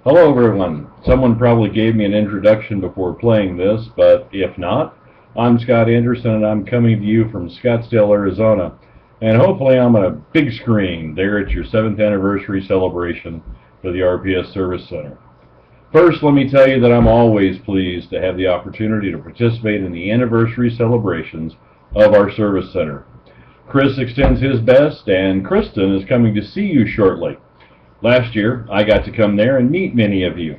Hello everyone. Someone probably gave me an introduction before playing this, but if not, I'm Scott Anderson and I'm coming to you from Scottsdale, Arizona. And hopefully I'm on a big screen there at your 7th anniversary celebration for the RPS Service Center. First, let me tell you that I'm always pleased to have the opportunity to participate in the anniversary celebrations of our Service Center. Chris extends his best, and Kristen is coming to see you shortly. Last year, I got to come there and meet many of you.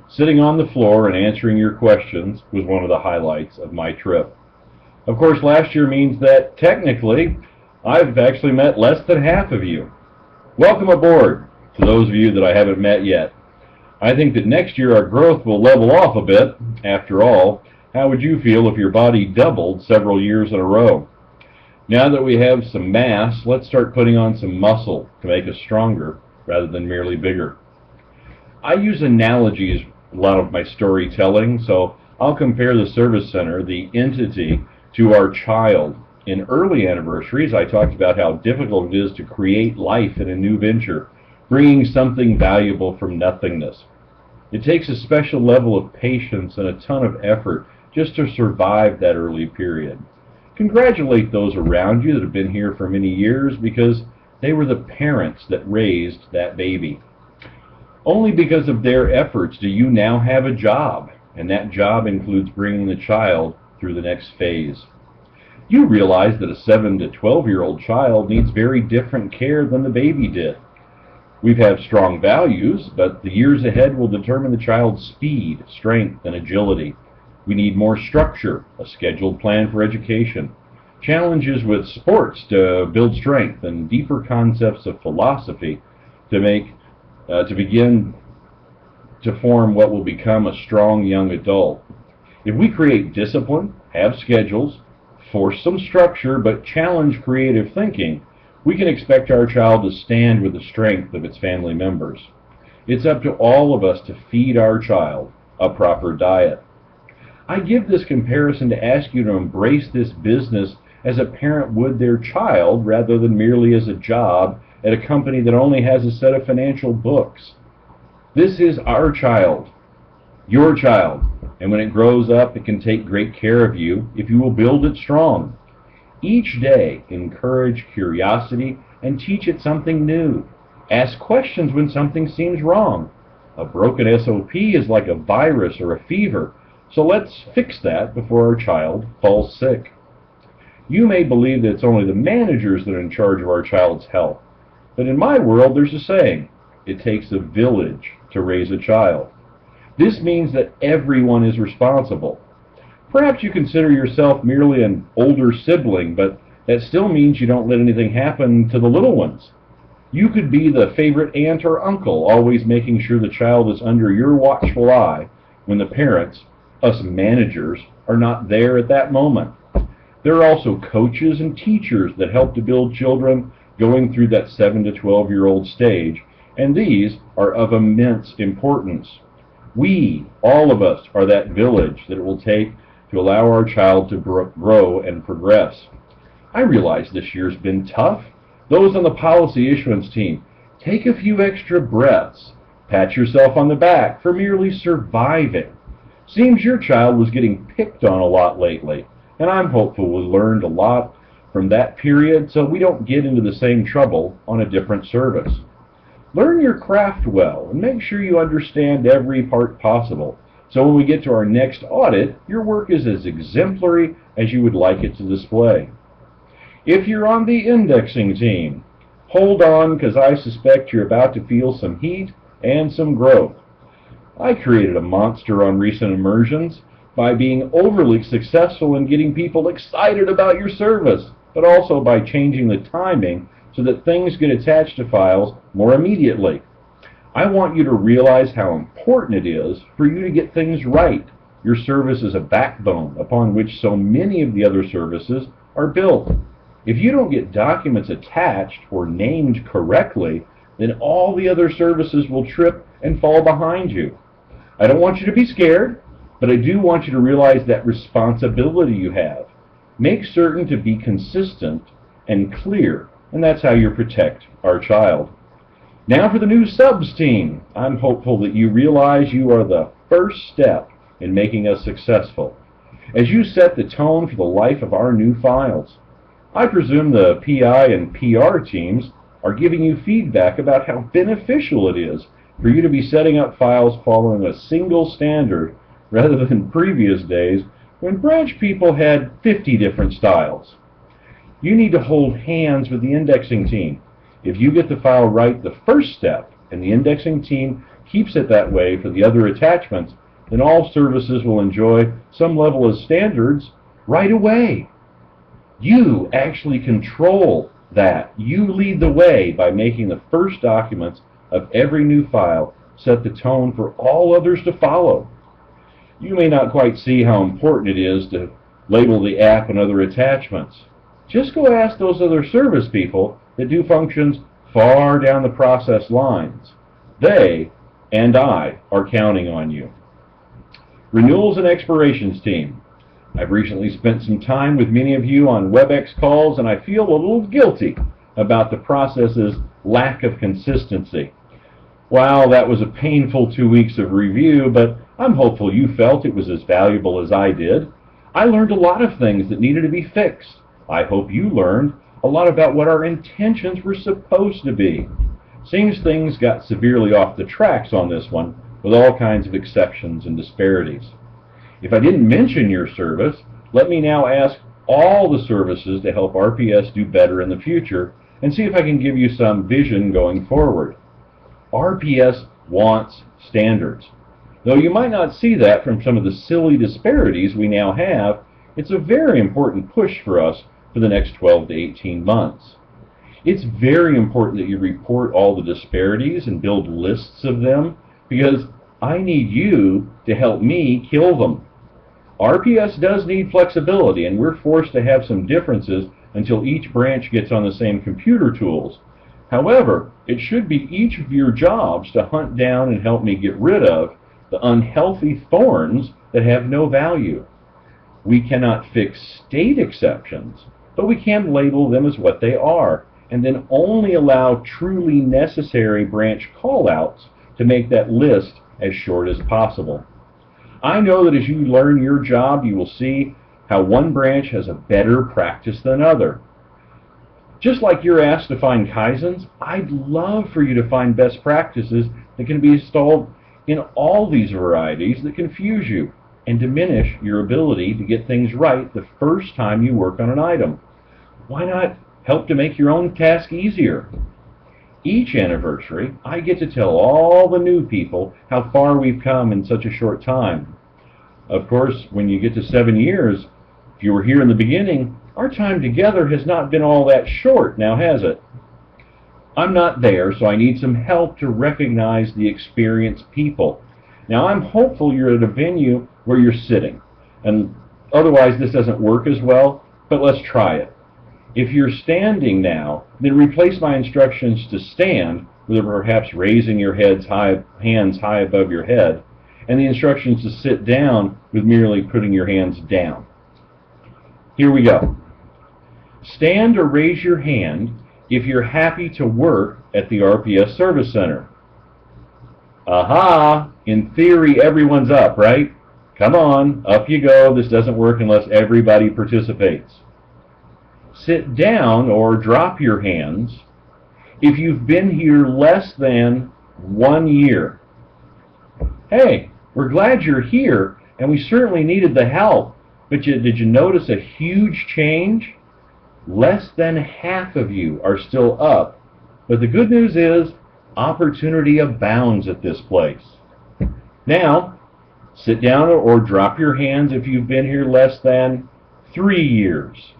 Sitting on the floor and answering your questions was one of the highlights of my trip. Of course, last year means that technically, I've actually met less than half of you. Welcome aboard to those of you that I haven't met yet. I think that next year our growth will level off a bit. After all, how would you feel if your body doubled several years in a row? Now that we have some mass, let's start putting on some muscle to make us stronger rather than merely bigger. I use analogies a lot of my storytelling, so I'll compare the Service Center, the entity, to our child. In early anniversaries, I talked about how difficult it is to create life in a new venture, bringing something valuable from nothingness. It takes a special level of patience and a ton of effort just to survive that early period. Congratulate those around you that have been here for many years, because they were the parents that raised that baby. Only because of their efforts do you now have a job, and that job includes bringing the child through the next phase. You realize that a 7 to 12-year-old child needs very different care than the baby did. We have strong values, but the years ahead will determine the child's speed, strength, and agility. We need more structure, a scheduled plan for education, challenges with sports to build strength, and deeper concepts of philosophy to begin to form what will become a strong young adult. If we create discipline, have schedules, force some structure, but challenge creative thinking, we can expect our child to stand with the strength of its family members. It's up to all of us to feed our child a proper diet. I give this comparison to ask you to embrace this business as a parent would their child, rather than merely as a job at a company that only has a set of financial books. This is our child, your child, and when it grows up, it can take great care of you if you will build it strong. Each day, encourage curiosity and teach it something new. Ask questions when something seems wrong. A broken SOP is like a virus or a fever, so let's fix that before our child falls sick. You may believe that it's only the managers that are in charge of our child's health, but in my world there's a saying, it takes a village to raise a child. This means that everyone is responsible. Perhaps you consider yourself merely an older sibling, but that still means you don't let anything happen to the little ones. You could be the favorite aunt or uncle, always making sure the child is under your watchful eye when the parents, us managers, are not there at that moment. There are also coaches and teachers that help to build children going through that 7 to 12-year-old stage, and these are of immense importance. We, all of us, are that village that it will take to allow our child to grow and progress. I realize this year's been tough. Those on the policy issuance team, take a few extra breaths. Pat yourself on the back for merely surviving. Seems your child was getting picked on a lot lately, and I'm hopeful we learned a lot from that period so we don't get into the same trouble on a different service. Learn your craft well and make sure you understand every part possible, so when we get to our next audit, your work is as exemplary as you would like it to display. If you're on the indexing team, hold on, because I suspect you're about to feel some heat and some growth. I created a monster on recent immersions by being overly successful in getting people excited about your service, but also by changing the timing so that things get attached to files more immediately. I want you to realize how important it is for you to get things right. Your service is a backbone upon which so many of the other services are built. If you don't get documents attached or named correctly, then all the other services will trip and fall behind you. I don't want you to be scared, but I do want you to realize that responsibility you have. Make certain to be consistent and clear, and that's how you protect our child. Now for the new subs team. I'm hopeful that you realize you are the first step in making us successful, as you set the tone for the life of our new files. I presume the PI and PR teams are giving you feedback about how beneficial it is for you to be setting up files following a single standard rather than previous days when branch people had 50 different styles. You need to hold hands with the indexing team. If you get the file right the first step and the indexing team keeps it that way for the other attachments, then all services will enjoy some level of standards right away. You actually control that. You lead the way by making the first documents of every new file set the tone for all others to follow. You may not quite see how important it is to label the app and other attachments. Just go ask those other service people that do functions far down the process lines. They and I are counting on you. Renewals and expirations team. I've recently spent some time with many of you on WebEx calls, and I feel a little guilty about the process's lack of consistency. While that was a painful 2 weeks of review, but I'm hopeful you felt it was as valuable as I did. I learned a lot of things that needed to be fixed. I hope you learned a lot about what our intentions were supposed to be. Seems things got severely off the tracks on this one, with all kinds of exceptions and disparities. If I didn't mention your service, let me now ask all the services to help RPS do better in the future and see if I can give you some vision going forward. RPS wants standards. Though you might not see that from some of the silly disparities we now have, it's a very important push for us for the next 12 to 18 months. It's very important that you report all the disparities and build lists of them, because I need you to help me kill them. RPS does need flexibility, and we're forced to have some differences until each branch gets on the same computer tools. However, it should be each of your jobs to hunt down and help me get rid of the unhealthy thorns that have no value. We cannot fix state exceptions, but we can label them as what they are, and then only allow truly necessary branch callouts to make that list as short as possible. I know that as you learn your job, you will see how one branch has a better practice than another. Just like you're asked to find Kaizens, I'd love for you to find best practices that can be installed in all these varieties that confuse you and diminish your ability to get things right the first time you work on an item. Why not help to make your own task easier? Each anniversary, I get to tell all the new people how far we've come in such a short time. Of course, when you get to 7 years, if you were here in the beginning, our time together has not been all that short, now has it? I'm not there, so I need some help to recognize the experienced people. Now, I'm hopeful you're at a venue where you're sitting, and otherwise this doesn't work as well, but let's try it. If you're standing now, then replace my instructions to stand with perhaps raising your hands high above your head, and the instructions to sit down with merely putting your hands down. Here we go. Stand or raise your hand if you're happy to work at the RPS Service Center. Aha! In theory, everyone's up, right? Come on, up you go. This doesn't work unless everybody participates. Sit down or drop your hands if you've been here less than 1 year. Hey, we're glad you're here, and we certainly needed the help, but did you notice a huge change? Less than half of you are still up, but the good news is opportunity abounds at this place. Now, sit down or drop your hands if you've been here less than 3 years.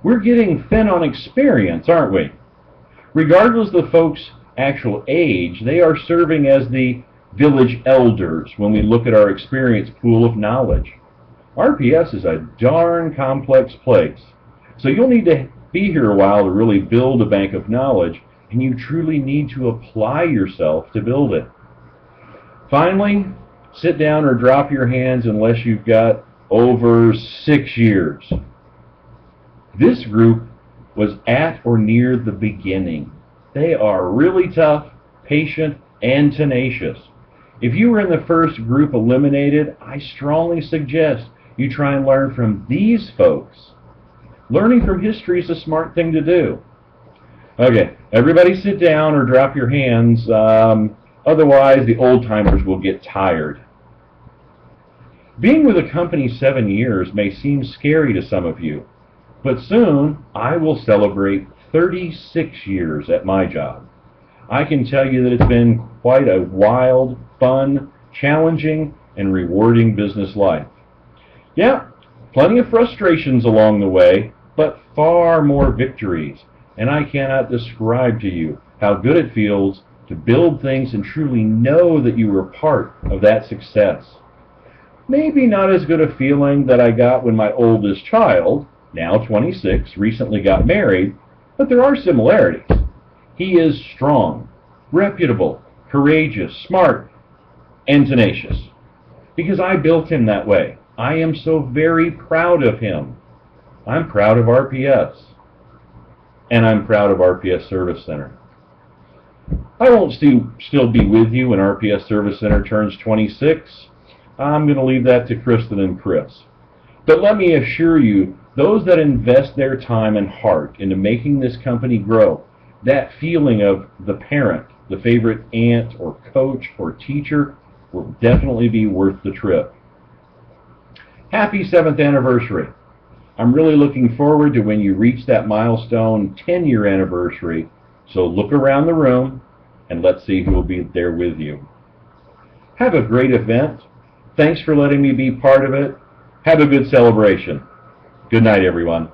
We're getting thin on experience, aren't we? Regardless of the folks' actual age, they are serving as the village elders when we look at our experience pool of knowledge. RPS is a darn complex place, so you'll need to be here a while to really build a bank of knowledge, and you truly need to apply yourself to build it. Finally, sit down or drop your hands unless you've got over 6 years. This group was at or near the beginning. They are really tough, patient, and tenacious. If you were in the first group eliminated, I strongly suggest you try and learn from these folks. Learning from history is a smart thing to do. Okay, everybody sit down or drop your hands. Otherwise, the old-timers will get tired. Being with a company 7 years may seem scary to some of you, but soon I will celebrate 36 years at my job. I can tell you that it's been quite a wild, fun, challenging, and rewarding business life. Yeah, plenty of frustrations along the way, but far more victories, and I cannot describe to you how good it feels to build things and truly know that you were part of that success. Maybe not as good a feeling that I got when my oldest child, now 26, recently got married, but there are similarities. He is strong, reputable, courageous, smart, and tenacious. Because I built him that way. I am so very proud of him. I'm proud of RPS. And I'm proud of RPS Service Center. I won't still be with you when RPS Service Center turns 26. I'm going to leave that to Kristen and Chris. But let me assure you, those that invest their time and heart into making this company grow, that feeling of the parent, the favorite aunt or coach or teacher, will definitely be worth the trip. Happy 7th anniversary. I'm really looking forward to when you reach that milestone 10-year anniversary, so look around the room and let's see who will be there with you. Have a great event. Thanks for letting me be part of it. Have a good celebration. Good night, everyone.